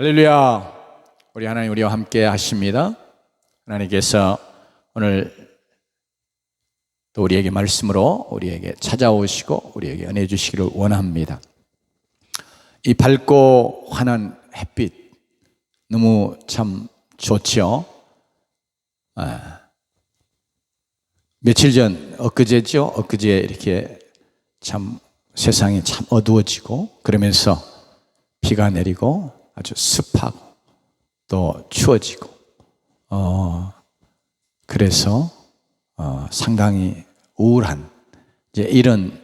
할렐루야. 우리 하나님 우리와 함께 하십니다. 하나님께서 오늘 또 우리에게 말씀으로 우리에게 찾아오시고 우리에게 은혜 주시기를 원합니다. 이 밝고 환한 햇빛 너무 참 좋죠. 며칠 전 엊그제 이렇게 참 세상이 참 어두워지고 그러면서 비가 내리고 아주 습하고 또 추워지고 그래서 상당히 우울한 이제 이런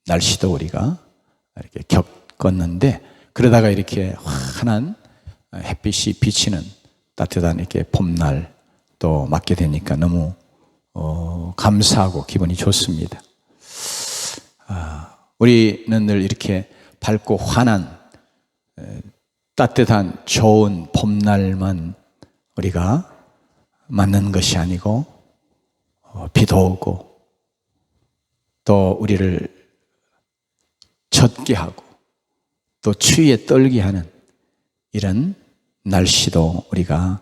날씨도 우리가 이렇게 겪었는데, 그러다가 이렇게 환한 햇빛이 비치는 따뜻한 이렇게 봄날 또 맞게 되니까 너무 감사하고 기분이 좋습니다. 우리는 늘 이렇게 밝고 환한 따뜻한 좋은 봄날만 우리가 맞는 것이 아니고 비도 오고 또 우리를 젖게 하고 또 추위에 떨게 하는 이런 날씨도 우리가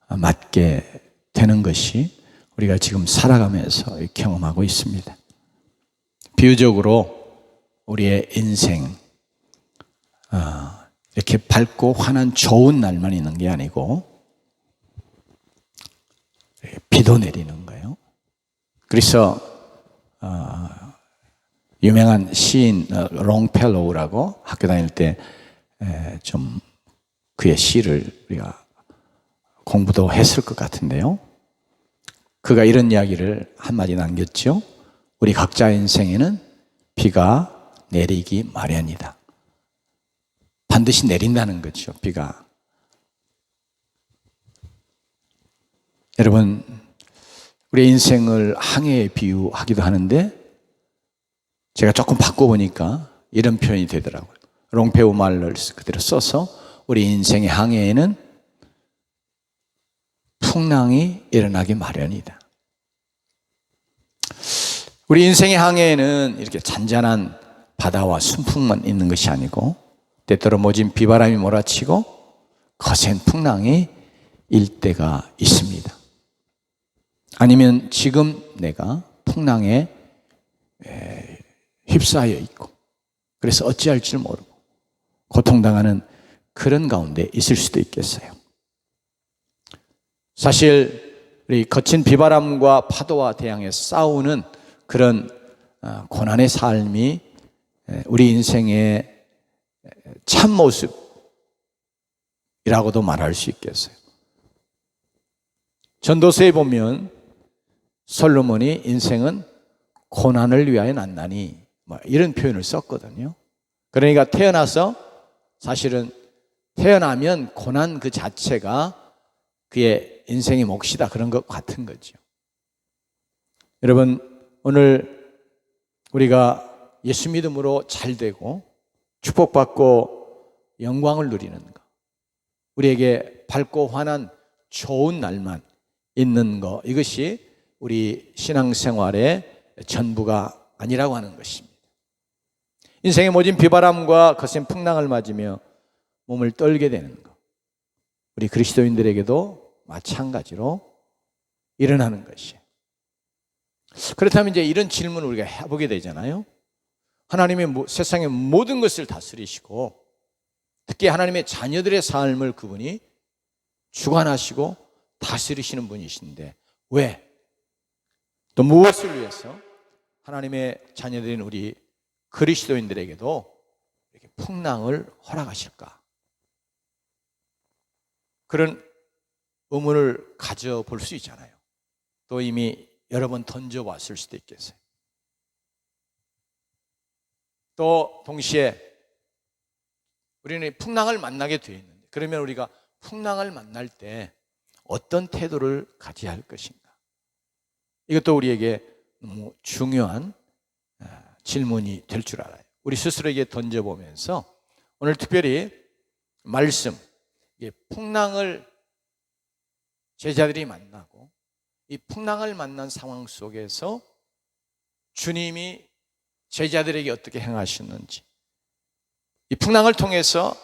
맞게 되는 것이 우리가 지금 살아가면서 경험하고 있습니다. 비유적으로 우리의 인생 이렇게 밝고 환한 좋은 날만 있는 게 아니고 비도 내리는 거예요. 그래서 유명한 시인 롱펠로우라고 학교 다닐 때 좀 그의 시를 우리가 공부도 했을 것 같은데요. 그가 이런 이야기를 한마디 남겼죠. 우리 각자의 인생에는 비가 내리기 마련이다. 반드시 내린다는 거죠, 비가. 여러분, 우리 인생을 항해에 비유하기도 하는데 제가 조금 바꿔보니까 이런 표현이 되더라고요. 롱페우 말을 그대로 써서 우리 인생의 항해에는 풍랑이 일어나기 마련이다. 우리 인생의 항해에는 이렇게 잔잔한 바다와 순풍만 있는 것이 아니고 때때로 모진 비바람이 몰아치고 거센 풍랑이 일 때가 있습니다. 아니면 지금 내가 풍랑에 휩싸여 있고 그래서 어찌할 줄 모르고 고통당하는 그런 가운데 있을 수도 있겠어요. 사실 우리 거친 비바람과 파도와 대항해 싸우는 그런 고난의 삶이 우리 인생의 참모습이라고도 말할 수 있겠어요. 전도서에 보면 솔로몬이 인생은 고난을 위하여 났나니 이런 표현을 썼거든요. 그러니까 태어나서 사실은 태어나면 고난 그 자체가 그의 인생의 몫이다, 그런 것 같은 거죠. 여러분, 오늘 우리가 예수 믿음으로 잘 되고 축복받고 영광을 누리는 것, 우리에게 밝고 환한 좋은 날만 있는 것, 이것이 우리 신앙생활의 전부가 아니라고 하는 것입니다. 인생의 모진 비바람과 거센 풍랑을 맞으며 몸을 떨게 되는 것, 우리 그리스도인들에게도 마찬가지로 일어나는 것이에요. 그렇다면 이제 이런 질문을 우리가 해보게 되잖아요. 하나님의 세상의 모든 것을 다스리시고 특히 하나님의 자녀들의 삶을 그분이 주관하시고 다스리시는 분이신데 왜? 또 무엇을 위해서 하나님의 자녀들인 우리 그리스도인들에게도 이렇게 풍랑을 허락하실까? 그런 의문을 가져볼 수 있잖아요. 또 이미 여러 번 던져왔을 수도 있겠어요. 또 동시에 우리는 풍랑을 만나게 되어 있는데, 그러면 우리가 풍랑을 만날 때 어떤 태도를 가져야 할 것인가? 이것도 우리에게 너무 중요한 질문이 될 줄 알아요. 우리 스스로에게 던져보면서 오늘 특별히 말씀, 풍랑을 제자들이 만나고 이 풍랑을 만난 상황 속에서 주님이 제자들에게 어떻게 행하셨는지, 이 풍랑을 통해서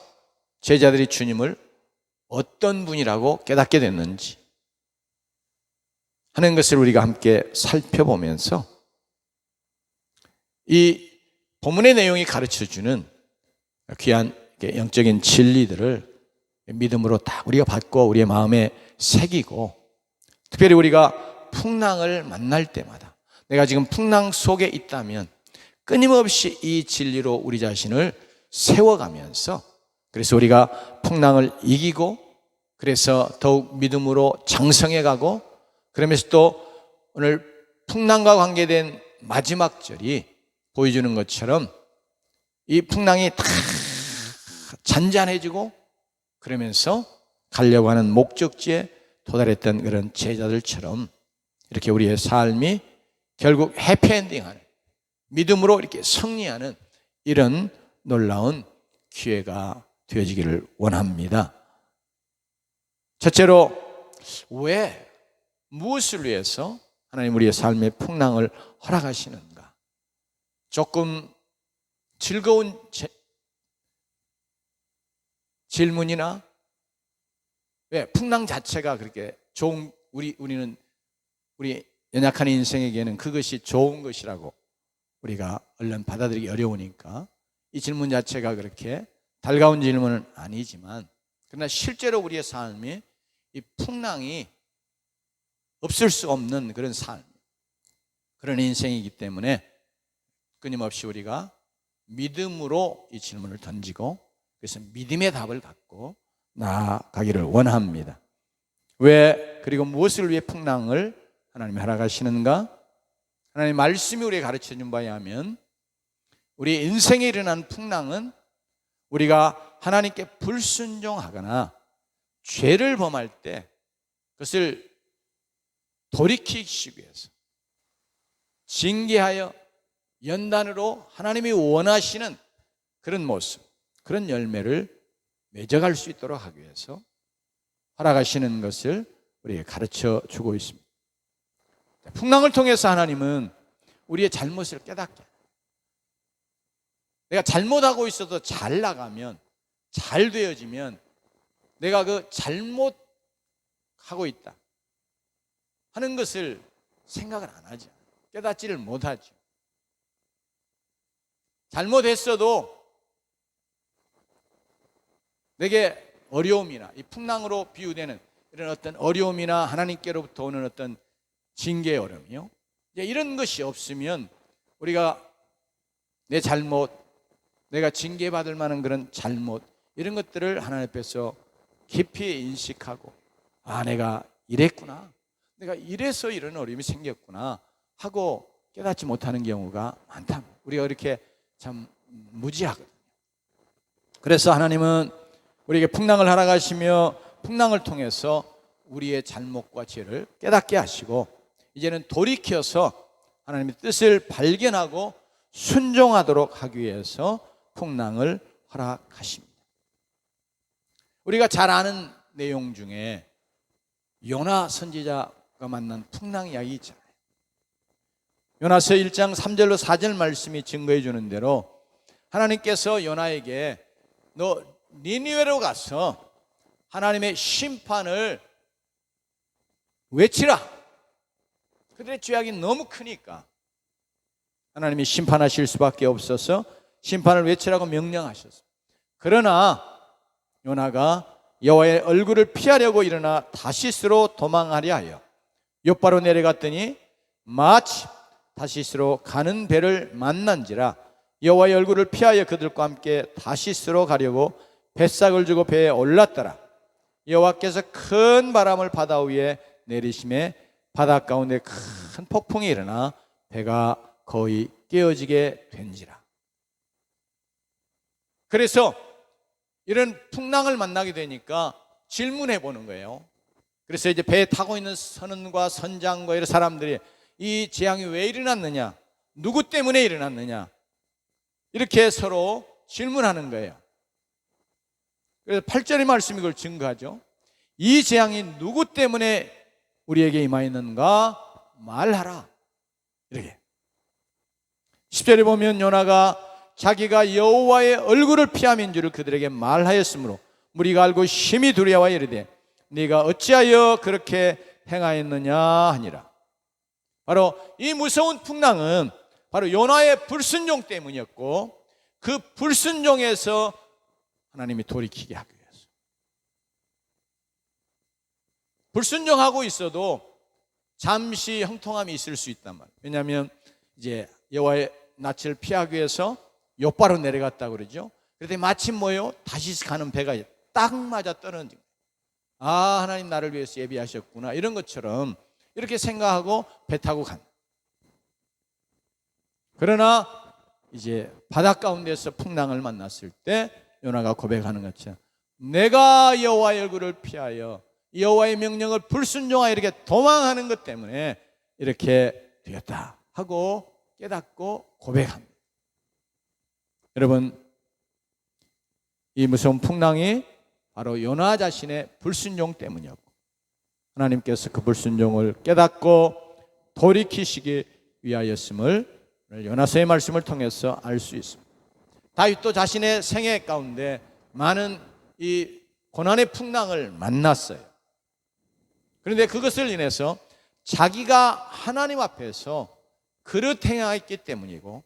제자들이 주님을 어떤 분이라고 깨닫게 됐는지 하는 것을 우리가 함께 살펴보면서 이 본문의 내용이 가르쳐주는 귀한 영적인 진리들을 믿음으로 다 우리가 받고 우리의 마음에 새기고, 특별히 우리가 풍랑을 만날 때마다 내가 지금 풍랑 속에 있다면 끊임없이 이 진리로 우리 자신을 세워가면서, 그래서 우리가 풍랑을 이기고 그래서 더욱 믿음으로 장성해가고, 그러면서 또 오늘 풍랑과 관계된 마지막 절이 보여주는 것처럼 이 풍랑이 다 잔잔해지고 그러면서 가려고 하는 목적지에 도달했던 그런 제자들처럼 이렇게 우리의 삶이 결국 해피엔딩하는, 믿음으로 이렇게 승리하는 이런 놀라운 기회가 되어지기를 원합니다. 첫째로, 왜, 무엇을 위해서 하나님 우리의 삶의 풍랑을 허락하시는가? 조금 즐거운 질문이나, 왜 풍랑 자체가 그렇게 좋은, 우리는 우리 연약한 인생에게는 그것이 좋은 것이라고 우리가 얼른 받아들이기 어려우니까 이 질문 자체가 그렇게 달가운 질문은 아니지만, 그러나 실제로 우리의 삶이 이 풍랑이 없을 수 없는 그런 삶, 그런 인생이기 때문에 끊임없이 우리가 믿음으로 이 질문을 던지고, 그래서 믿음의 답을 갖고 나아가기를 원합니다. 왜, 그리고 무엇을 위해 풍랑을 하나님이 허락하시는가? 하나님 말씀이 우리에게 가르쳐준 바에 하면 우리 인생에 일어난 풍랑은 우리가 하나님께 불순종하거나 죄를 범할 때 그것을 돌이키기 위해서 징계하여 연단으로 하나님이 원하시는 그런 모습, 그런 열매를 맺어갈 수 있도록 하기 위해서 허락하시는 것을 우리에게 가르쳐 주고 있습니다. 풍랑을 통해서 하나님은 우리의 잘못을 깨닫게 합니다. 내가 잘못하고 있어도 잘 나가면, 잘 되어지면 내가 그 잘못하고 있다 하는 것을 생각을 안 하죠. 깨닫지를 못하죠. 잘못했어도 내게 어려움이나 이 풍랑으로 비유되는 이런 어떤 어려움이나 하나님께로부터 오는 어떤 징계의 얼음이요, 이런 것이 없으면 우리가 내 잘못, 내가 징계받을 만한 그런 잘못, 이런 것들을 하나님 앞에서 깊이 인식하고, 아, 내가 이랬구나, 내가 이래서 이런 어려움이 생겼구나 하고 깨닫지 못하는 경우가 많다. 우리가 이렇게 참 무지하거든요. 그래서 하나님은 우리에게 풍랑을 허락하시며 풍랑을 통해서 우리의 잘못과 죄를 깨닫게 하시고, 이제는 돌이켜서 하나님의 뜻을 발견하고 순종하도록 하기 위해서 풍랑을 허락하십니다. 우리가 잘 아는 내용 중에 요나 선지자가 만난 풍랑 이야기 있잖아요. 요나서 1장 3절로 4절 말씀이 증거해 주는 대로 하나님께서 요나에게 너 니느웨로 가서 하나님의 심판을 외치라. 그들의 죄악이 너무 크니까 하나님이 심판하실 수밖에 없어서 심판을 외치라고 명령하셨습니다. 그러나 요나가 여호와의 얼굴을 피하려고 일어나 다시스로 도망하려 하여 욥바로 내려갔더니 마침 다시스로 가는 배를 만난지라 여호와의 얼굴을 피하여 그들과 함께 다시스로 가려고 뱃삭을 주고 배에 올랐더라. 여호와께서 큰 바람을 바다 위에 내리심에 바다 가운데 큰 폭풍이 일어나 배가 거의 깨어지게 된지라. 그래서 이런 풍랑을 만나게 되니까 질문해 보는 거예요. 그래서 이제 배에 타고 있는 선원과 선장과 이런 사람들이 이 재앙이 왜 일어났느냐, 누구 때문에 일어났느냐, 이렇게 서로 질문하는 거예요. 그래서 8절의 말씀이 그걸 증거하죠. 이 재앙이 누구 때문에 우리에게 임하였는가 말하라. 이렇게 10절에 보면 요나가 자기가 여호와의 얼굴을 피함인 줄을 그들에게 말하였으므로 무리가 알고 심히 두려워 이르되 네가 어찌하여 그렇게 행하였느냐 하니라. 바로 이 무서운 풍랑은 바로 요나의 불순종 때문이었고, 그 불순종에서 하나님이 돌이키게 하기 위해서. 불순종하고 있어도 잠시 형통함이 있을 수 있단 말이에요. 왜냐하면 이제 여호와의 낯을 피하기 위해서 욥바로 내려갔다고 그러죠. 그랬더니 마침 뭐예요? 다시 가는 배가 딱 맞아 떨어진 거예요. 아, 하나님 나를 위해서 예비하셨구나, 이런 것처럼 이렇게 생각하고 배 타고 간. 그러나 이제 바닷 가운데서 풍랑을 만났을 때 요나가 고백하는 것처럼 내가 여호와의 얼굴을 피하여 여호와의 명령을 불순종하여 이렇게 도망하는 것 때문에 이렇게 되었다 하고 깨닫고 고백합니다. 여러분, 이 무서운 풍랑이 바로 요나 자신의 불순종 때문이었고, 하나님께서 그 불순종을 깨닫고 돌이키시기 위하였음을 요나서의 말씀을 통해서 알 수 있습니다. 다윗도 자신의 생애 가운데 많은 이 고난의 풍랑을 만났어요. 그런데 그것을 인해서 자기가 하나님 앞에서 그릇 행하였기 때문이고,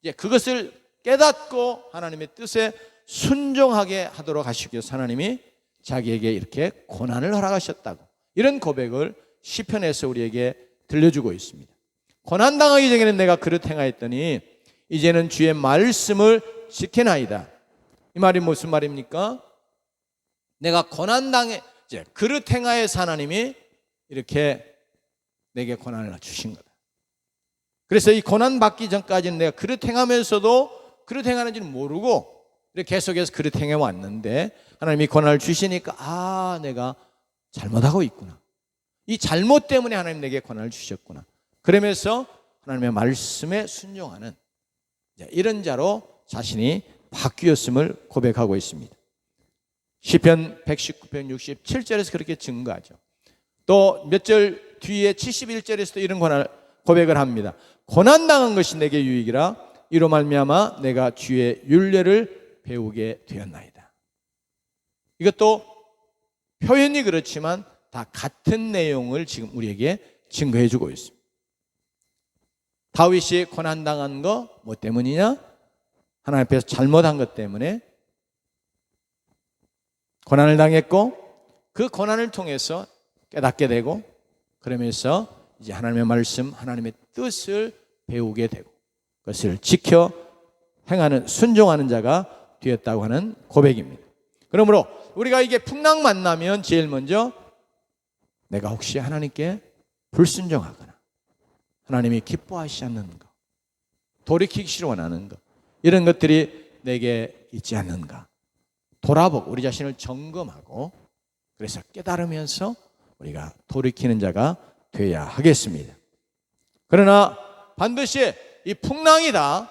이제 그것을 깨닫고 하나님의 뜻에 순종하게 하도록 하시기 위해서 하나님이 자기에게 이렇게 고난을 허락하셨다고, 이런 고백을 시편에서 우리에게 들려주고 있습니다. 고난당하기 전에는 내가 그릇 행하였더니 이제는 주의 말씀을 지켜나이다. 이 말이 무슨 말입니까? 내가 고난당해 이제 그릇 행하여서 하나님이 이렇게 내게 고난을 주신 거다. 그래서 이 고난 받기 전까지는 내가 그릇 행하면서도 그릇 행하는지는 모르고 이렇게 계속해서 그릇 행해 왔는데, 하나님이 고난을 주시니까 아, 내가 잘못하고 있구나, 이 잘못 때문에 하나님 내게 고난을 주셨구나, 그러면서 하나님의 말씀에 순종하는 이런 자로 자신이 바뀌었음을 고백하고 있습니다. 시편 119편 67절에서 그렇게 증거하죠. 또 몇 절 뒤에 71절에서도 이런 고백을 합니다. 고난당한 것이 내게 유익이라 이로 말미암아 내가 주의 율례를 배우게 되었나이다. 이것도 표현이 그렇지만 다 같은 내용을 지금 우리에게 증거해 주고 있습니다. 다윗이 고난당한 거 뭐 때문이냐? 하나님 앞에서 잘못한 것 때문에 고난을 당했고, 그 고난을 통해서 깨닫게 되고, 그러면서 이제 하나님의 말씀, 하나님의 뜻을 배우게 되고 그것을 지켜 행하는, 순종하는 자가 되었다고 하는 고백입니다. 그러므로 우리가 이게 풍랑 만나면 제일 먼저 내가 혹시 하나님께 불순종하거나 하나님이 기뻐하시지 않는가, 돌이키기를 원하는가, 이런 것들이 내게 있지 않는가 돌아보고 우리 자신을 점검하고, 그래서 깨달으면서 우리가 돌이키는 자가 되어야 하겠습니다. 그러나 반드시 이 풍랑이다,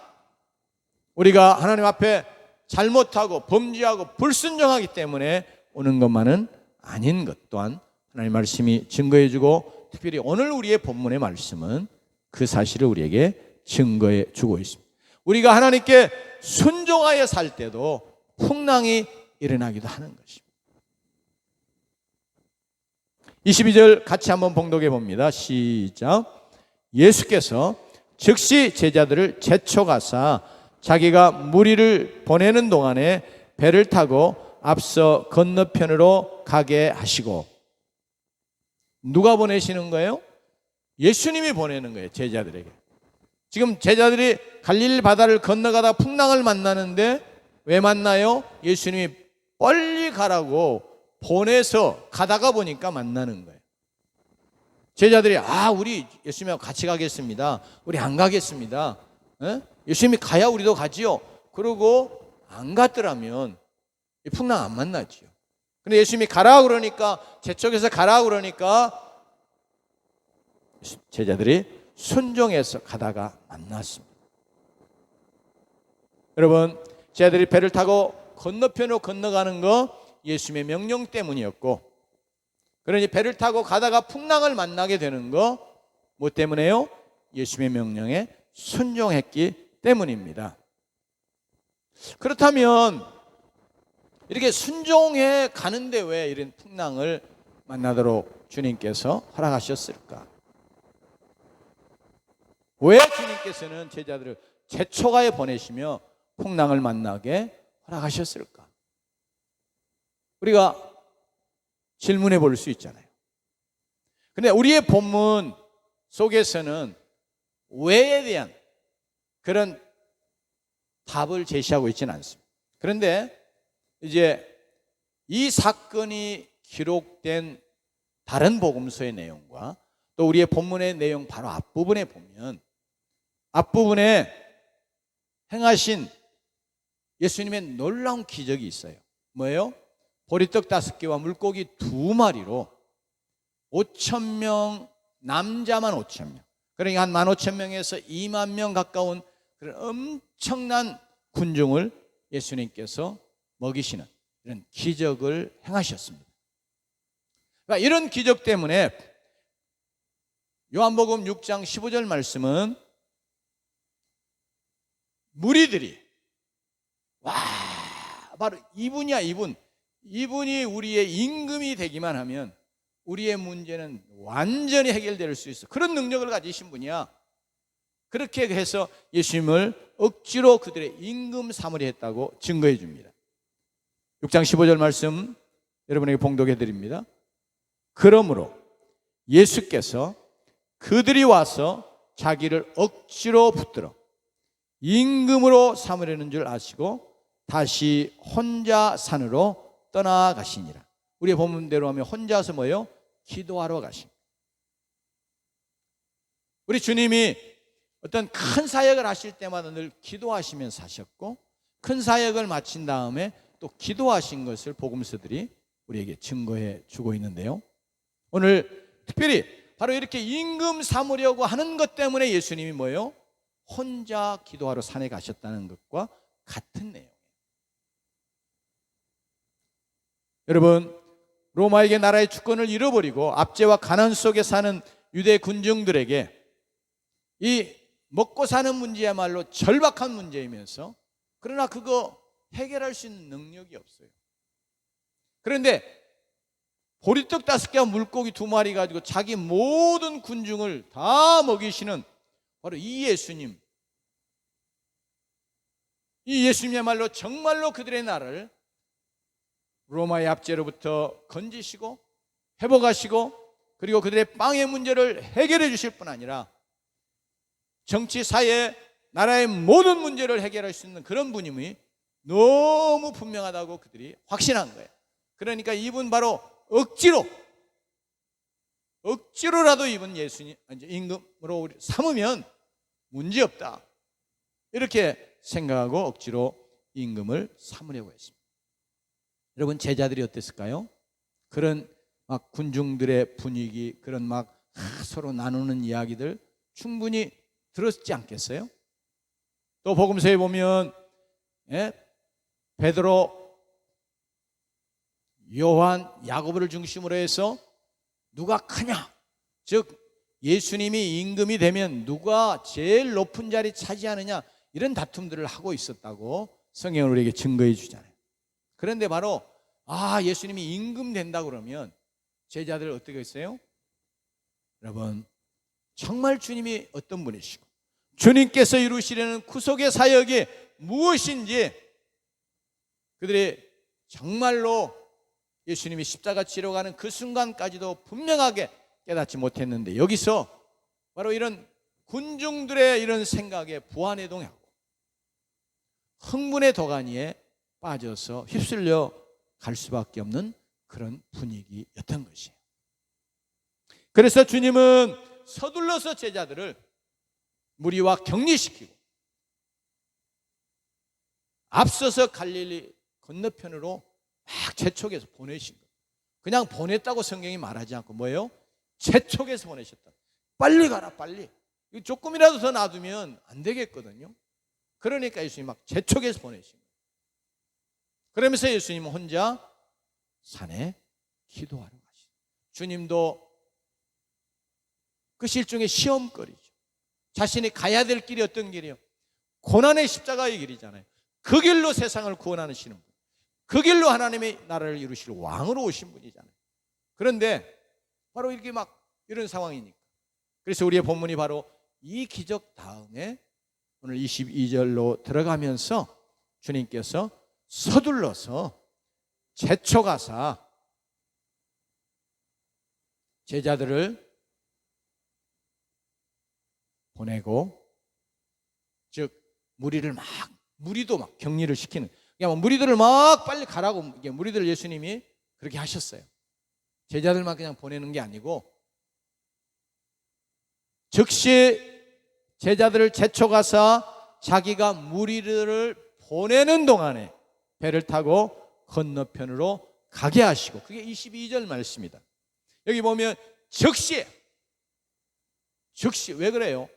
우리가 하나님 앞에 잘못하고 범죄하고 불순종하기 때문에 오는 것만은 아닌 것 또한 하나님의 말씀이 증거해 주고, 특별히 오늘 우리의 본문의 말씀은 그 사실을 우리에게 증거해 주고 있습니다. 우리가 하나님께 순종하여 살 때도 풍랑이 일어나기도 하는 것입니다. 22절 같이 한번 봉독해 봅니다. 시작. 예수께서 즉시 제자들을 제쳐가사 자기가 무리를 보내는 동안에 배를 타고 앞서 건너편으로 가게 하시고. 누가 보내시는 거예요? 예수님이 보내는 거예요, 제자들에게. 지금 제자들이 갈릴리 바다를 건너가다 풍랑을 만나는데 왜 만나요? 예수님이 빨리 가라고 보내서 가다가 보니까 만나는 거예요. 제자들이 우리 예수님하고 같이 가겠습니다, 우리 안 가겠습니다, 예수님이 가야 우리도 가지요, 그러고 안 갔더라면 이 풍랑 안 만나지요. 근데 예수님이 가라 그러니까, 제쪽에서 가라 그러니까 제자들이 순종해서 가다가 만났습니다. 여러분, 제자들이 배를 타고 건너편으로 건너가는 거 예수님의 명령 때문이었고, 그러니 배를 타고 가다가 풍랑을 만나게 되는 거 뭐 때문에요? 예수님의 명령에 순종했기 때문입니다. 그렇다면 이렇게 순종해 가는데 왜 이런 풍랑을 만나도록 주님께서 허락하셨을까? 왜 주님께서는 제자들을 제초가에 보내시며 풍랑을 만나게 허락하셨을까? 우리가 질문해 볼 수 있잖아요. 근데 우리의 본문 속에서는 왜에 대한 그런 답을 제시하고 있지는 않습니다. 그런데 이제 이 사건이 기록된 다른 복음서의 내용과 또 우리의 본문의 내용 바로 앞부분에 보면 앞부분에 행하신 예수님의 놀라운 기적이 있어요. 뭐예요? 보리떡 5개와 물고기 2마리로 5,000명, 남자만 5,000명, 그러니까 한 15,000명에서 2만 명 가까운 그런 엄청난 군중을 예수님께서 먹이시는 이런 기적을 행하셨습니다. 그러니까 이런 기적 때문에 요한복음 6장 15절 말씀은 무리들이 와, 바로 이분이야, 이분이 우리의 임금이 되기만 하면 우리의 문제는 완전히 해결될 수 있어. 그런 능력을 가지신 분이야. 그렇게 해서 예수님을 억지로 그들의 임금 삼으려 했다고 증거해 줍니다. 6장 15절 말씀 여러분에게 봉독해 드립니다. 그러므로 예수께서 그들이 와서 자기를 억지로 붙들어 임금으로 삼으려는 줄 아시고 다시 혼자 산으로 떠나가시니라. 우리의 본문대로 하면 혼자서 뭐예요? 기도하러 가십니다. 우리 주님이 어떤 큰 사역을 하실 때마다 늘 기도하시면서 하셨고 큰 사역을 마친 다음에 또 기도하신 것을 복음서들이 우리에게 증거해 주고 있는데요. 오늘 특별히 바로 이렇게 임금 삼으려고 하는 것 때문에 예수님이 뭐예요? 혼자 기도하러 산에 가셨다는 것과 같은 내용이에요. 여러분, 로마에게 나라의 주권을 잃어버리고 압제와 가난 속에 사는 유대 군중들에게 이 먹고 사는 문제야말로 절박한 문제이면서 그러나 그거 해결할 수 있는 능력이 없어요. 그런데 보리떡 5개와 물고기 2마리 가지고 자기 모든 군중을 다 먹이시는 바로 이 예수님, 이 예수님이야말로 정말로 그들의 나라를 로마의 압제로부터 건지시고 회복하시고 그리고 그들의 빵의 문제를 해결해 주실 뿐 아니라 정치, 사회, 나라의 모든 문제를 해결할 수 있는 그런 분임이 너무 분명하다고 그들이 확신한 거예요. 그러니까 이분 바로 억지로라도 이분 예수님 임금으로 삼으면 문제없다, 이렇게 생각하고 억지로 임금을 삼으려고 했습니다. 여러분, 제자들이 어땠을까요? 그런 막 군중들의 분위기, 그런 막 서로 나누는 이야기들 충분히 들었지 않겠어요? 또 복음서에 보면 베드로, 요한, 야고보를 중심으로 해서 누가 크냐, 즉 예수님이 임금이 되면 누가 제일 높은 자리 차지하느냐, 이런 다툼들을 하고 있었다고 성경은 우리에게 증거해 주잖아요. 그런데 바로 예수님이 임금 된다 그러면 제자들 어떻게 했어요? 여러분, 정말 주님이 어떤 분이시고 주님께서 이루시려는 구속의 사역이 무엇인지 그들이 정말로 예수님이 십자가 지러 가는 그 순간까지도 분명하게 깨닫지 못했는데, 여기서 바로 이런 군중들의 이런 생각에 부안해동하고 흥분의 도가니에 빠져서 휩쓸려 갈 수밖에 없는 그런 분위기였던 것이에요. 그래서 주님은 서둘러서 제자들을 무리와 격리시키고 앞서서 갈릴리 건너편으로 막 재촉해서 보내신 거예요. 그냥 보냈다고 성경이 말하지 않고 뭐예요? 재촉해서 보내셨다. 빨리 가라, 빨리. 조금이라도 더 놔두면 안 되겠거든요. 그러니까 예수님이 막 재촉해서 보내신 거예요. 그러면서 예수님은 혼자 산에 기도하러 가시죠. 주님도 그 실종의 시험거리죠. 자신이 가야 될 길이 어떤 길이요? 고난의 십자가의 길이잖아요. 그 길로 세상을 구원하시는 분, 그 길로 하나님의 나라를 이루실 왕으로 오신 분이잖아요. 그런데 바로 이렇게 막 이런 상황이니까, 그래서 우리의 본문이 바로 이 기적 다음에 오늘 22절로 들어가면서 주님께서 서둘러서 제초가사 제자들을 보내고, 즉 무리도 막 격리를 시키는, 그냥 무리들을 막 빨리 가라고, 무리들 예수님이 그렇게 하셨어요. 제자들만 그냥 보내는 게 아니고 즉시 제자들을 제초가사 자기가 무리들을 보내는 동안에 배를 타고 건너편으로 가게 하시고, 그게 22절 말씀입니다. 여기 보면 즉시 왜 그래요?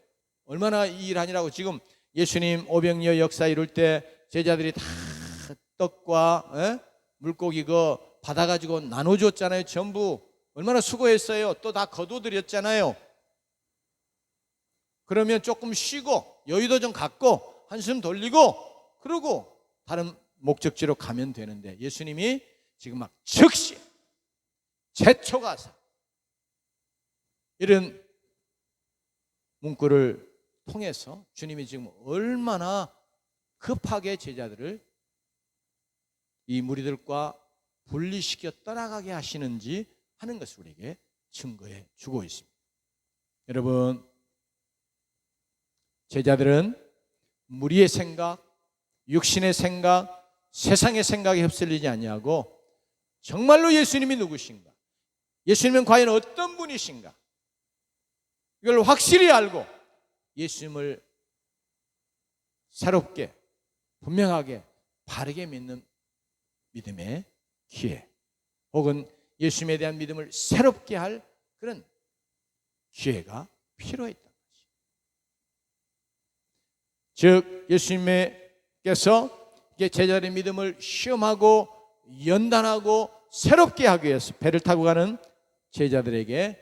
얼마나 이 일 아니라고. 지금 예수님 오병이어 역사 이룰 때 제자들이 다 떡과 물고기 그거 받아가지고 나눠줬잖아요. 전부 얼마나 수고했어요. 또 다 거둬들였잖아요. 그러면 조금 쉬고 여유도 좀 갖고 한숨 돌리고 그러고 다른 목적지로 가면 되는데, 예수님이 지금 막 즉시 제초가사 이런 문구를 통해서 주님이 지금 얼마나 급하게 제자들을 이 무리들과 분리시켜 떠나가게 하시는지 하는 것을 우리에게 증거해 주고 있습니다. 여러분, 제자들은 무리의 생각, 육신의 생각, 세상의 생각에 휩쓸리지 아니하고 정말로 예수님이 누구신가, 예수님은 과연 어떤 분이신가, 이걸 확실히 알고 예수님을 새롭게 분명하게 바르게 믿는 믿음의 기회, 혹은 예수님에 대한 믿음을 새롭게 할 그런 기회가 필요했다. 즉 예수님께서 제자들의 믿음을 시험하고 연단하고 새롭게 하기 위해서 배를 타고 가는 제자들에게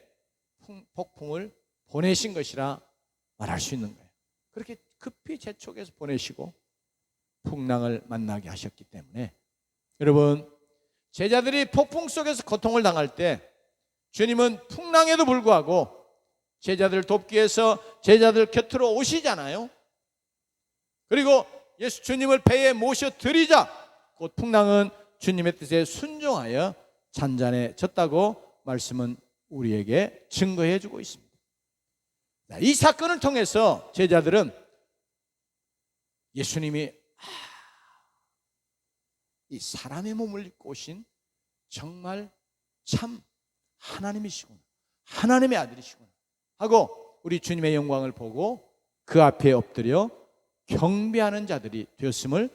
폭풍을 보내신 것이라 말할 수 있는 거예요. 그렇게 급히 재촉해서 보내시고 풍랑을 만나게 하셨기 때문에, 여러분, 제자들이 폭풍 속에서 고통을 당할 때 주님은 풍랑에도 불구하고 제자들을 돕기 위해서 제자들 곁으로 오시잖아요. 그리고 주님을 배에 모셔드리자 곧 풍랑은 주님의 뜻에 순종하여 잔잔해졌다고 말씀은 우리에게 증거해 주고 있습니다. 이 사건을 통해서 제자들은 예수님이 이 사람의 몸을 입고 오신 정말 참 하나님이시구나, 하나님의 아들이시구나 하고 우리 주님의 영광을 보고 그 앞에 엎드려 경배하는 자들이 되었음을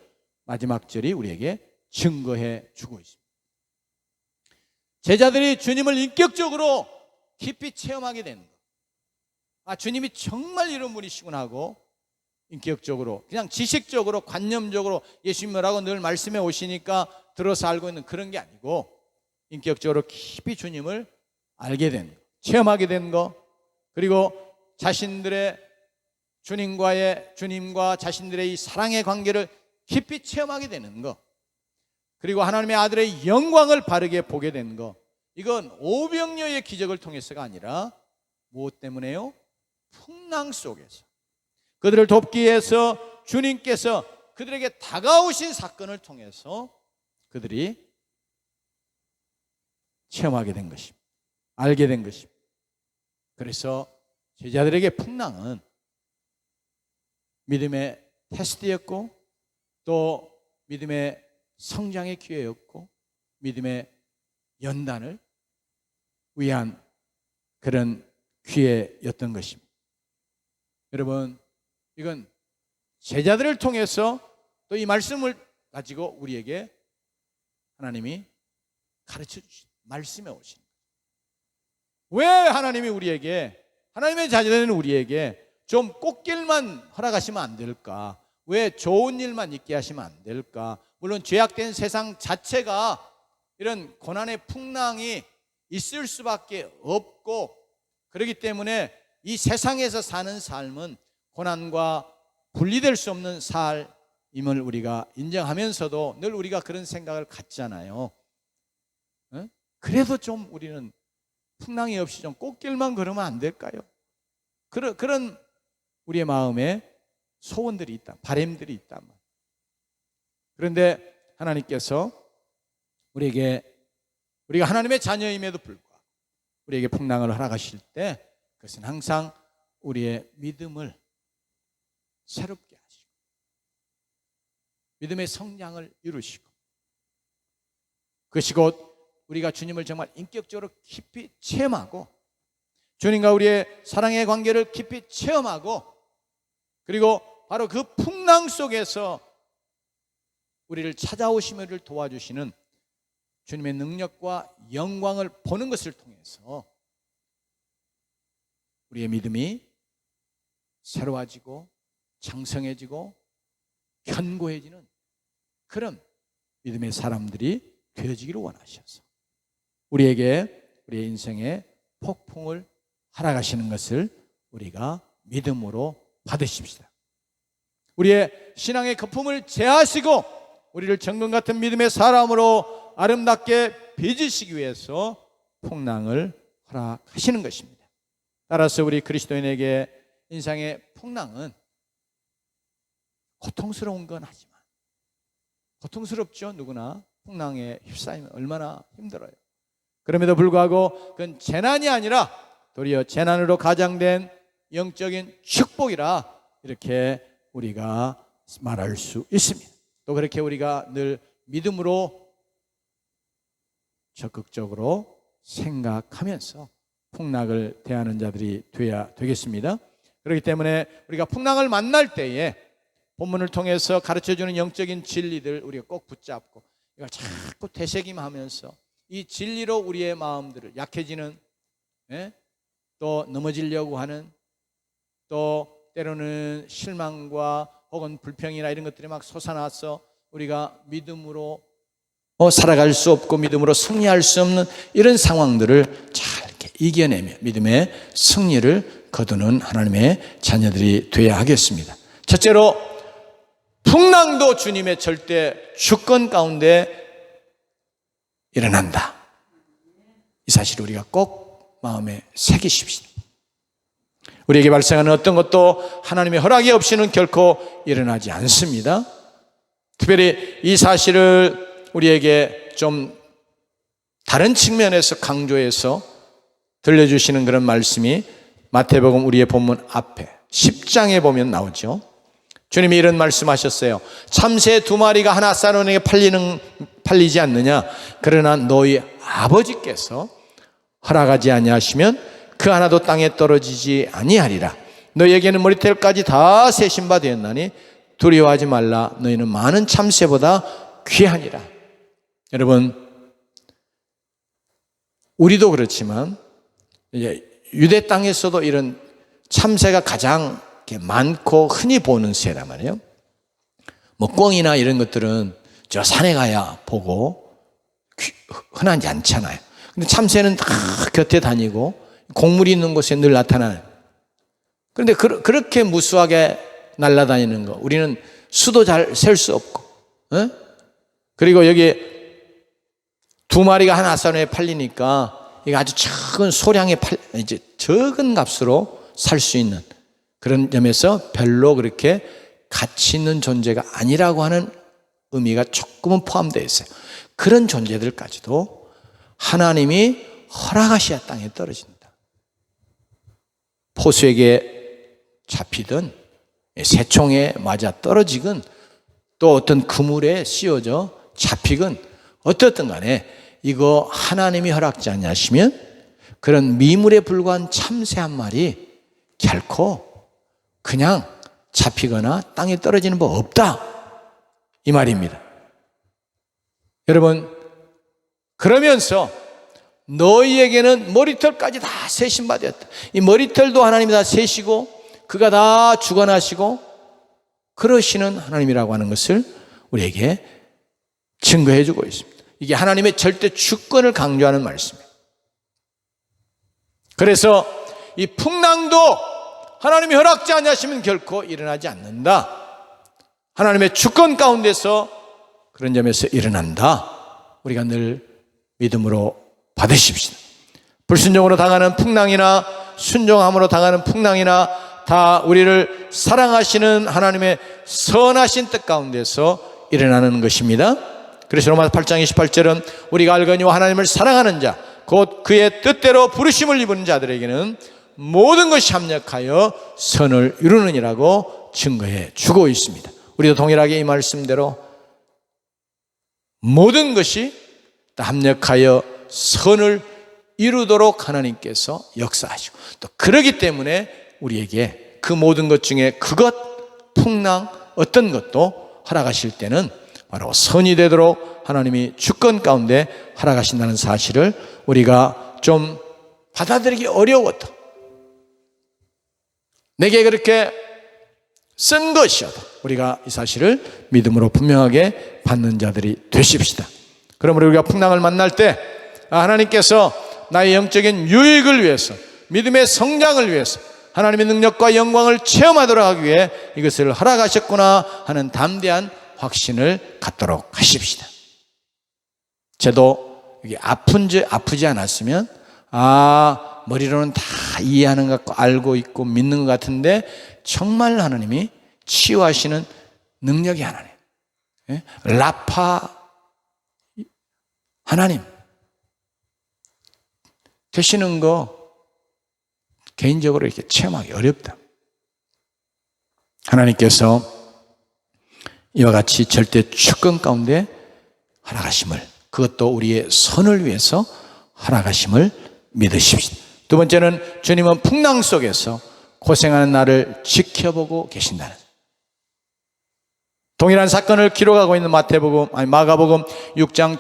마지막 절이 우리에게 증거해 주고 있습니다. 제자들이 주님을 인격적으로 깊이 체험하게 되는 것, 주님이 정말 이런 분이시구나 하고 인격적으로, 그냥 지식적으로 관념적으로 예수님이라고 늘 말씀해 오시니까 들어서 알고 있는 그런 게 아니고 인격적으로 깊이 주님을 알게 된 것, 체험하게 된 것, 그리고 자신들의 주님과 자신들의 이 사랑의 관계를 깊이 체험하게 되는 것, 그리고 하나님의 아들의 영광을 바르게 보게 된 것, 이건 오병이어의 기적을 통해서가 아니라 무엇 때문에요? 풍랑 속에서 그들을 돕기 위해서 주님께서 그들에게 다가오신 사건을 통해서 그들이 체험하게 된 것입니다. 알게 된 것입니다. 그래서 제자들에게 풍랑은 믿음의 테스트였고 또 믿음의 성장의 기회였고 믿음의 연단을 위한 그런 기회였던 것입니다. 여러분, 이건 제자들을 통해서 또 이 말씀을 가지고 우리에게 하나님이 가르쳐 주신 말씀에 오신 거예요. 왜 하나님이 우리에게, 하나님의 자녀되는 우리에게 좀 꽃길만 허락하시면 안 될까? 왜 좋은 일만 있게 하시면 안 될까? 물론 죄악된 세상 자체가 이런 고난의 풍랑이 있을 수밖에 없고, 그렇기 때문에 이 세상에서 사는 삶은 고난과 분리될 수 없는 임을 우리가 인정하면서도 늘 우리가 그런 생각을 갖잖아요. 그래도 좀 우리는 풍랑이 없이 좀 꽃길만 걸으면 안 될까요? 그런 우리의 마음에 소원들이 있다, 바람들이 있단 말이에요. 그런데 하나님께서 우리가 하나님의 자녀임에도 불구하고 우리에게 풍랑을 허락하실 때 그것은 항상 우리의 믿음을 새롭게 하시고 믿음의 성장을 이루시고, 그것이 곧 우리가 주님을 정말 인격적으로 깊이 체험하고 주님과 우리의 사랑의 관계를 깊이 체험하고, 그리고 바로 그 풍랑 속에서 우리를 찾아오시면을 도와주시는 주님의 능력과 영광을 보는 것을 통해서 우리의 믿음이 새로워지고 장성해지고 견고해지는 그런 믿음의 사람들이 되어지기를 원하셔서 우리에게 우리의 인생에 폭풍을 허락하시는 것을 우리가 믿음으로 받으십시다. 우리의 신앙의 거품을 제하시고 우리를 정금 같은 믿음의 사람으로 아름답게 빚으시기 위해서 풍랑을 허락하시는 것입니다. 따라서 우리 그리스도인에게 인생의 풍랑은 고통스러운 건 하지만, 고통스럽죠. 누구나 풍랑에 휩싸이면 얼마나 힘들어요. 그럼에도 불구하고 그건 재난이 아니라 도리어 재난으로 가장된 영적인 축복이라 이렇게 우리가 말할 수 있습니다. 또 그렇게 우리가 늘 믿음으로 적극적으로 생각하면서 풍랑을 대하는 자들이 되어야 되겠습니다. 그렇기 때문에 우리가 풍랑을 만날 때에 본문을 통해서 가르쳐주는 영적인 진리들 우리가 꼭 붙잡고 이걸 자꾸 되새김하면서 이 진리로 우리의 마음들을 약해지는, 또 넘어지려고 하는, 또 때로는 실망과 혹은 불평이나 이런 것들이 막 솟아나서 우리가 믿음으로 살아갈 수 없고 믿음으로 승리할 수 없는 이런 상황들을 잘 이렇게 이겨내며 믿음의 승리를 거두는 하나님의 자녀들이 되어야 하겠습니다. 첫째로 풍랑도 주님의 절대 주권 가운데 일어난다. 이 사실을 우리가 꼭 마음에 새기십시다. 우리에게 발생하는 어떤 것도 하나님의 허락이 없이는 결코 일어나지 않습니다. 특별히 이 사실을 우리에게 좀 다른 측면에서 강조해서 들려주시는 그런 말씀이 마태복음 우리의 본문 앞에 10장에 보면 나오죠. 주님이 이런 말씀하셨어요. 참새 2마리가 한 앗사론에게 팔리지 않느냐? 그러나 너희 아버지께서 허락하지 아니하시면 그 하나도 땅에 떨어지지 아니하리라. 너희에게는 머리털까지 다 세신 바 되었나니 두려워하지 말라. 너희는 많은 참새보다 귀하니라. 여러분, 우리도 그렇지만 이제 유대 땅에서도 이런 참새가 가장 많고 흔히 보는 새란 말이에요. 뭐 꿩이나 이런 것들은 저 산에 가야 보고 흔하지 않잖아요. 근데 참새는 다 곁에 다니고 곡물이 있는 곳에 늘 나타나는. 그런데 그렇게 무수하게 날아다니는 거 우리는 수도 잘 셀 수 없고, 그리고 여기 2마리가 한 앗사론에 팔리니까 이게 아주 적은 소량의 이제 적은 값으로 살 수 있는 그런 점에서 별로 그렇게 가치 있는 존재가 아니라고 하는 의미가 조금은 포함되어 있어요. 그런 존재들까지도 하나님이 허락하셔야 땅에 떨어진다. 포수에게 잡히든 새총에 맞아 떨어지건 또 어떤 그물에 씌워져 잡히건 어떻든 간에 이거 하나님이 허락지 않으시면 그런 미물에 불과한 참새 한 마리 결코 그냥 잡히거나 땅에 떨어지는 법 없다, 이 말입니다. 여러분, 그러면서 너희에게는 머리털까지 다 세신 바 되었다. 이 머리털도 하나님이 다 세시고 그가 다 주관하시고 그러시는 하나님이라고 하는 것을 우리에게 증거해 주고 있습니다. 이게 하나님의 절대 주권을 강조하는 말씀이에요. 그래서 이 풍랑도 하나님이 허락지 않으시면 결코 일어나지 않는다. 하나님의 주권 가운데서 그런 점에서 일어난다. 우리가 늘 믿음으로 받으십시다. 불순종으로 당하는 풍랑이나 순종함으로 당하는 풍랑이나 다 우리를 사랑하시는 하나님의 선하신 뜻 가운데서 일어나는 것입니다. 그래서 로마서 8장 28절은 우리가 알거니와 하나님을 사랑하는 자 곧 그의 뜻대로 부르심을 입은 자들에게는 모든 것이 합력하여 선을 이루느니라고 증거해 주고 있습니다. 우리도 동일하게 이 말씀대로 모든 것이 다 합력하여 선을 이루도록 하나님께서 역사하시고 또 그러기 때문에 우리에게 그 모든 것 중에 그것, 풍랑, 어떤 것도 허락하실 때는 바로 선이 되도록 하나님이 주권 가운데 허락하신다는 사실을 우리가 좀 받아들이기 어려워도 내게 그렇게 쓴 것이어도 우리가 이 사실을 믿음으로 분명하게 받는 자들이 되십시다. 그러므로 우리가 풍랑을 만날 때 하나님께서 나의 영적인 유익을 위해서 믿음의 성장을 위해서 하나님의 능력과 영광을 체험하도록 하기 위해 이것을 허락하셨구나 하는 담대한 확신을 갖도록 하십시다. 저도 이게 아프지 않았으면 머리로는 다 이해하는 것 같고 알고 있고 믿는 것 같은데 정말 하나님이 치유하시는 능력이 하나님, 라파 하나님 되시는 거 개인적으로 이렇게 체험하기 어렵다. 하나님께서 이와 같이 절대 주권 가운데 허락하심을, 그것도 우리의 선을 위해서 허락하심을 믿으십시오. 두 번째는 주님은 풍랑 속에서 고생하는 나를 지켜보고 계신다는, 동일한 사건을 기록하고 있는 마가복음 6장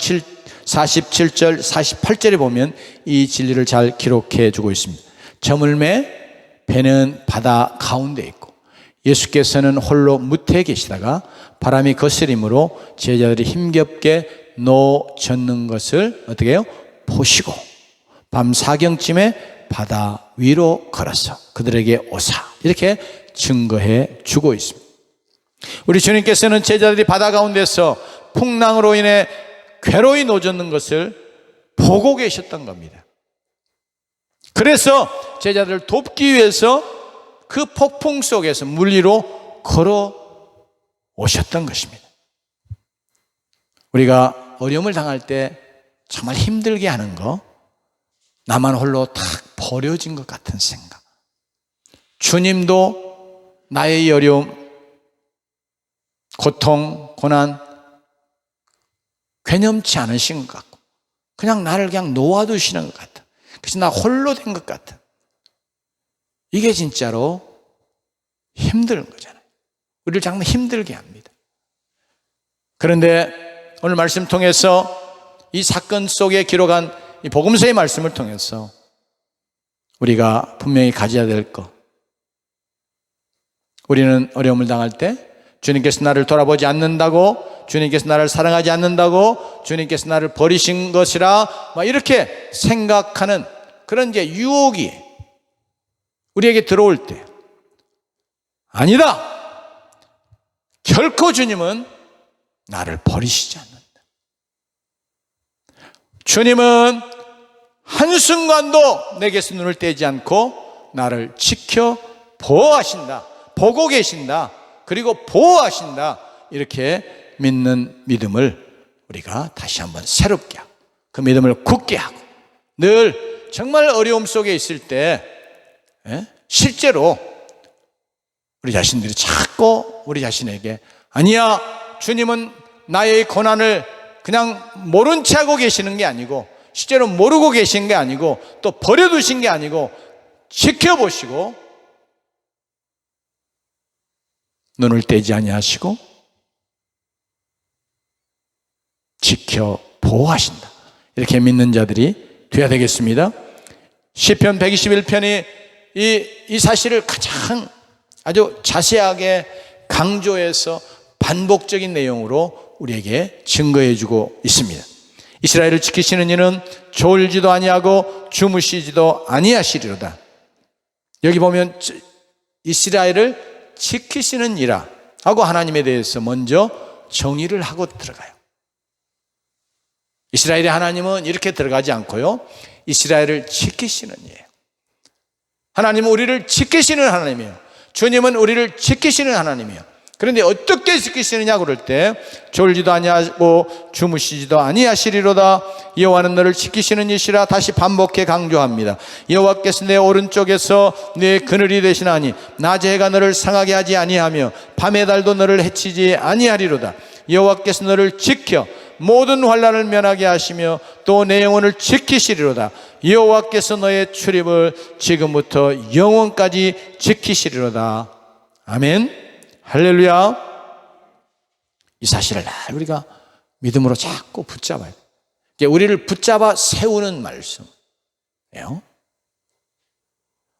47절 48절에 보면 이 진리를 잘 기록해 주고 있습니다. 저물매 배는 바다 가운데 있고 예수께서는 홀로 무태에 계시다가 바람이 거스림으로 제자들이 힘겹게 놓젓는 것을 어떻게 해요? 보시고 밤 사경쯤에 바다 위로 걸어서 그들에게 오사, 이렇게 증거해 주고 있습니다. 우리 주님께서는 제자들이 바다 가운데서 풍랑으로 인해 괴로이 놓젓는 것을 보고 계셨던 겁니다. 그래서 제자들을 돕기 위해서 그 폭풍 속에서 물 위로 걸어 오셨던 것입니다. 우리가 어려움을 당할 때 정말 힘들게 하는 거, 나만 홀로 탁 버려진 것 같은 생각. 주님도 나의 어려움, 고통, 고난 괴념치 않으신 것 같고 그냥 나를 그냥 놓아두시는 것 같아. 그래서 나 홀로 된 것 같아. 이게 진짜로 힘든 거잖아요. 우리를 정말 힘들게 합니다. 그런데 오늘 말씀 통해서 이 사건 속에 기록한 이 복음서의 말씀을 통해서 우리가 분명히 가져야 될 것, 우리는 어려움을 당할 때 주님께서 나를 돌아보지 않는다고, 주님께서 나를 사랑하지 않는다고, 주님께서 나를 버리신 것이라 이렇게 생각하는 그런 이제 유혹이 우리에게 들어올 때, 아니다, 결코 주님은 나를 버리시지 않는다. 주님은 한순간도 내게서 눈을 떼지 않고 나를 지켜 보호하신다, 보고 계신다, 그리고 보호하신다, 이렇게 믿는 믿음을 우리가 다시 한번 새롭게 하고 그 믿음을 굳게 하고 늘 정말 어려움 속에 있을 때 실제로 우리 자신들이 자꾸 우리 자신에게 아니야, 주님은 나의 고난을 그냥 모른 채 하고 계시는 게 아니고 실제로 모르고 계신 게 아니고 또 버려두신 게 아니고 지켜보시고 눈을 떼지 아니하시고 지켜 보호하신다, 이렇게 믿는 자들이 되어야 되겠습니다. 시편 121편이 이 사실을 가장 아주 자세하게 강조해서 반복적인 내용으로 우리에게 증거해 주고 있습니다. 이스라엘을 지키시는 이는 졸지도 아니하고 주무시지도 아니하시리로다. 여기 보면 이스라엘을 지키시는 이라, 하고 하나님에 대해서 먼저 정의를 하고 들어가요. 이스라엘의 하나님은 이렇게 들어가지 않고요, 이스라엘을 지키시는 이에요. 하나님은 우리를 지키시는 하나님이에요. 주님은 우리를 지키시는 하나님이에요. 그런데 어떻게 지키시느냐 그럴 때 졸지도 아니하고 주무시지도 아니하시리로다. 여호와는 너를 지키시는 이시라. 다시 반복해 강조합니다. 여호와께서 내 오른쪽에서 내 그늘이 되시나니 낮의 해가 너를 상하게 하지 아니하며 밤의 달도 너를 해치지 아니하리로다. 여호와께서 너를 지켜 모든 환난을 면하게 하시며 또 내 영혼을 지키시리로다. 여호와께서 너의 출입을 지금부터 영원까지 지키시리로다. 아멘. 할렐루야. 이 사실을 우리가 믿음으로 자꾸 붙잡아야 돼요. 우리를 붙잡아 세우는 말씀이에요.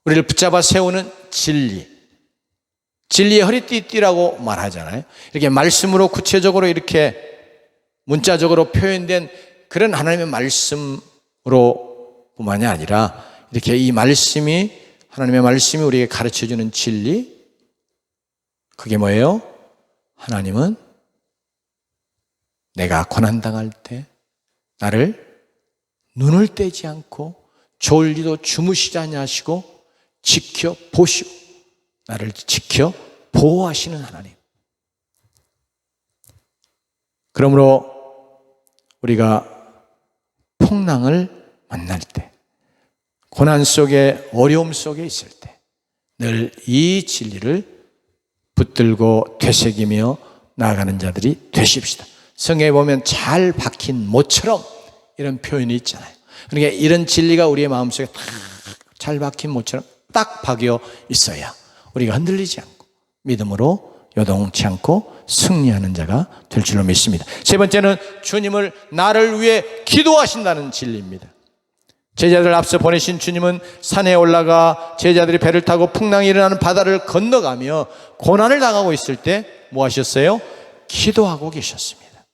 우리를 붙잡아 세우는 진리. 진리의 허리띠띠라고 말하잖아요. 이렇게 말씀으로 구체적으로 이렇게 문자적으로 표현된 그런 하나님의 말씀으로 뿐만이 아니라 이렇게 이 말씀이, 하나님의 말씀이 우리에게 가르쳐주는 진리, 그게 뭐예요? 하나님은 내가 고난당할 때 나를 눈을 떼지 않고 졸리도 주무시지 아니하시고 지켜보시고 나를 지켜 보호하시는 하나님. 그러므로 우리가 풍랑을 만날 때, 고난 속에, 어려움 속에 있을 때 늘 이 진리를 붙들고 되새기며 나아가는 자들이 되십시다. 성경에 보면 잘 박힌 모처럼 이런 표현이 있잖아요. 그러니까 이런 진리가 우리의 마음속에 잘 박힌 모처럼 딱 박여 있어야 우리가 흔들리지 않고 믿음으로 요동치 않고 승리하는 자가 될 줄로 믿습니다. 세 번째는 주님을 나를 위해 기도하신다는 진리입니다. 제자들을 앞서 보내신 주님은 산에 올라가 제자들이 배를 타고 풍랑이 일어나는 바다를 건너가며 고난을 당하고 있을 때 뭐 하셨어요? 기도하고 계셨습니다.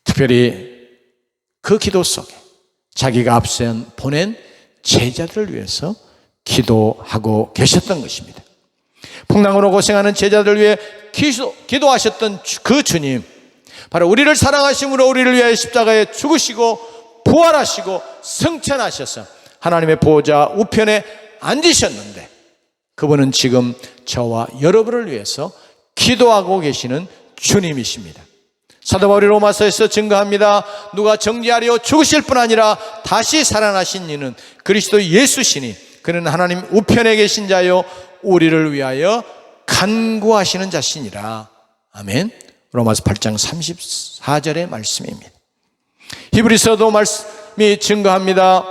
특별히 그 기도 속에 자기가 앞서 보낸 제자들을 위해서 기도하고 계셨던 것입니다. 풍랑으로 고생하는 제자들을 위해 기도하셨던 그 주님, 바로 우리를 사랑하심으로 우리를 위하여 십자가에 죽으시고 부활하시고 승천하셔서 하나님의 보호자 우편에 앉으셨는데 그분은 지금 저와 여러분을 위해서 기도하고 계시는 주님이십니다. 사도 바울이 로마서에서 증거합니다. 누가 정죄하려 죽으실 뿐 아니라 다시 살아나신 이는 그리스도 예수시니 그는 하나님 우편에 계신 자요 우리를 위하여 간구하시는 자시니라. 아멘. 로마서 8장 34절의 말씀입니다. 히브리서도 말씀이 증거합니다.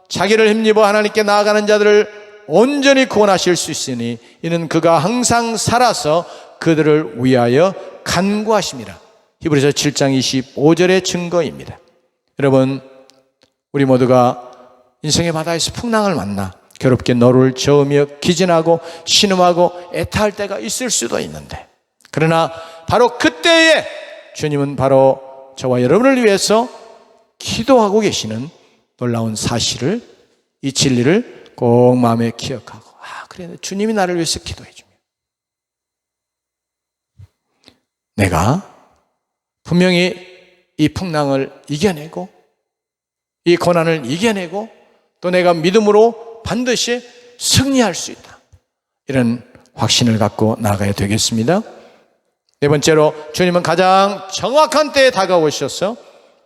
자기를 힘입어 하나님께 나아가는 자들을 온전히 구원하실 수 있으니 이는 그가 항상 살아서 그들을 위하여 간구하심이라. 히브리서 7장 25절의 증거입니다. 여러분, 우리 모두가 인생의 바다에서 풍랑을 만나 괴롭게 노를 저으며 기진하고 신음하고 애타할 때가 있을 수도 있는데, 그러나 바로 그때에 주님은 바로 저와 여러분을 위해서 기도하고 계시는 놀라운 사실을, 이 진리를 꼭 마음에 기억하고, 그래, 주님이 나를 위해서 기도해 주며 내가 분명히 이 풍랑을 이겨내고 이 고난을 이겨내고 또 내가 믿음으로 반드시 승리할 수 있다, 이런 확신을 갖고 나아가야 되겠습니다. 네 번째로, 주님은 가장 정확한 때에 다가오셔서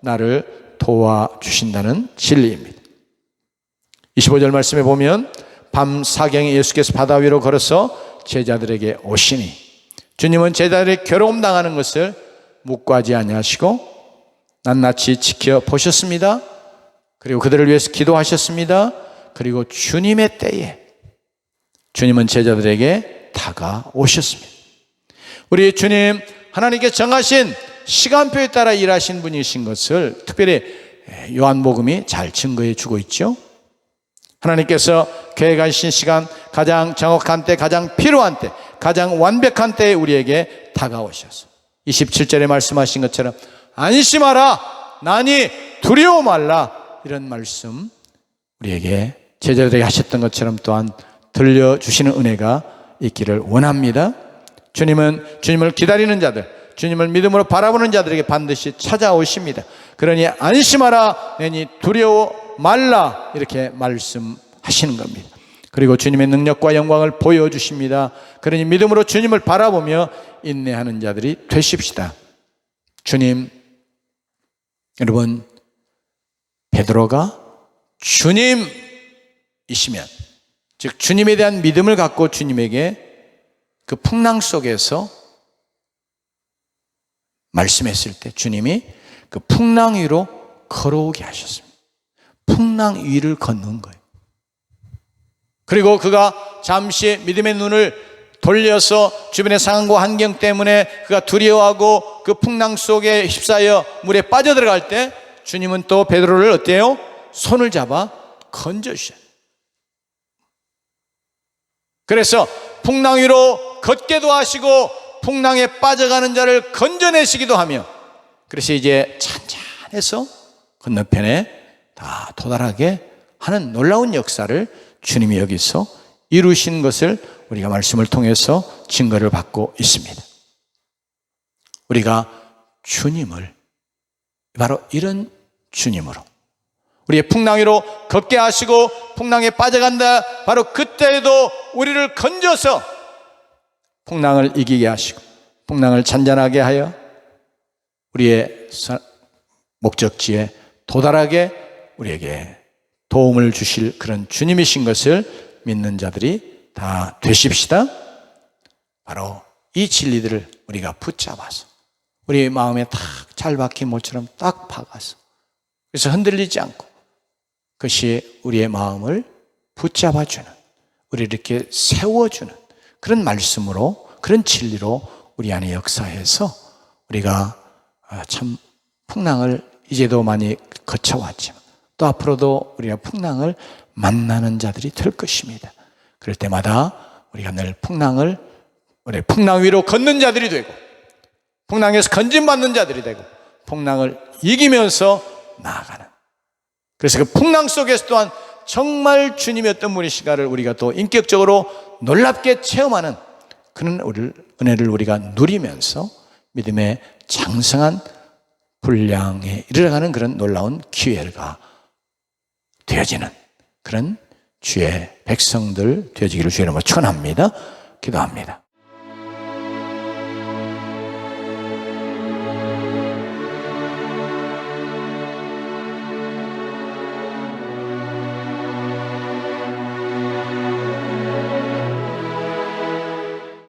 나를 도와주신다는 진리입니다. 25절 말씀에 보면 밤 사경에 예수께서 바다 위로 걸어서 제자들에게 오시니, 주님은 제자들이 괴로움 당하는 것을 묵과하지 아니하시고 낱낱이 지켜보셨습니다. 그리고 그들을 위해서 기도하셨습니다. 그리고 주님의 때에 주님은 제자들에게 다가오셨습니다. 우리 주님, 하나님께 정하신 시간표에 따라 일하신 분이신 것을 특별히 요한복음이 잘 증거해 주고 있죠. 하나님께서 계획하신 시간, 가장 정확한 때, 가장 필요한 때, 가장 완벽한 때에 우리에게 다가오셔서 27절에 말씀하신 것처럼 안심하라, 나니 두려워 말라, 이런 말씀 우리에게 제자들에게 하셨던 것처럼 또한 들려주시는 은혜가 있기를 원합니다. 주님은 주님을 기다리는 자들, 주님을 믿음으로 바라보는 자들에게 반드시 찾아오십니다. 그러니 안심하라, 내니 두려워 말라, 이렇게 말씀하시는 겁니다. 그리고 주님의 능력과 영광을 보여주십니다. 그러니 믿음으로 주님을 바라보며 인내하는 자들이 되십시다. 주님, 여러분, 베드로가 주님이시면, 즉 주님에 대한 믿음을 갖고 주님에게 그 풍랑 속에서 말씀했을 때 주님이 그 풍랑 위로 걸어오게 하셨습니다. 풍랑 위를 걷는 거예요. 그리고 그가 잠시 믿음의 눈을 돌려서 주변의 상황과 환경 때문에 그가 두려워하고 그 풍랑 속에 휩싸여 물에 빠져들어갈 때 주님은 또 베드로를 어때요? 손을 잡아 건져주셔요. 그래서 풍랑 위로 걷게도 하시고 풍랑에 빠져가는 자를 건져내시기도 하며, 그래서 이제 찬찬해서 건너편에 다 도달하게 하는 놀라운 역사를 주님이 여기서 이루신 것을 우리가 말씀을 통해서 증거를 받고 있습니다. 우리가 주님을 바로 이런 주님으로 우리의 풍랑 위로 걷게 하시고 풍랑에 빠져간다, 바로 그때에도 우리를 건져서 풍랑을 이기게 하시고 풍랑을 잔잔하게 하여 우리의 목적지에 도달하게 우리에게 도움을 주실 그런 주님이신 것을 믿는 자들이 다 되십시다. 바로 이 진리들을 우리가 붙잡아서 우리 마음에 딱 잘 박힌 mol처럼 딱 박아서, 그래서 흔들리지 않고 그것이 우리의 마음을 붙잡아주는, 우리를 이렇게 세워주는 그런 말씀으로, 그런 진리로 우리 안에 역사해서 우리가 참 풍랑을 이제도 많이 거쳐왔지만 또 앞으로도 우리가 풍랑을 만나는 자들이 될 것입니다. 그럴 때마다 우리가 늘 우리 풍랑 위로 걷는 자들이 되고 풍랑에서 건진받는 자들이 되고 풍랑을 이기면서 나아가는, 그래서 그 풍랑 속에서 또한 정말 주님의 어떤 분이시가를 우리가 또 인격적으로 놀랍게 체험하는 그런 은혜를 우리가 누리면서 믿음의 장성한 분량에 이르러가는 그런 놀라운 기회가 되어지는 그런 주의 백성들 되어지기를 주의 이름으로 축원합니다. 기도합니다.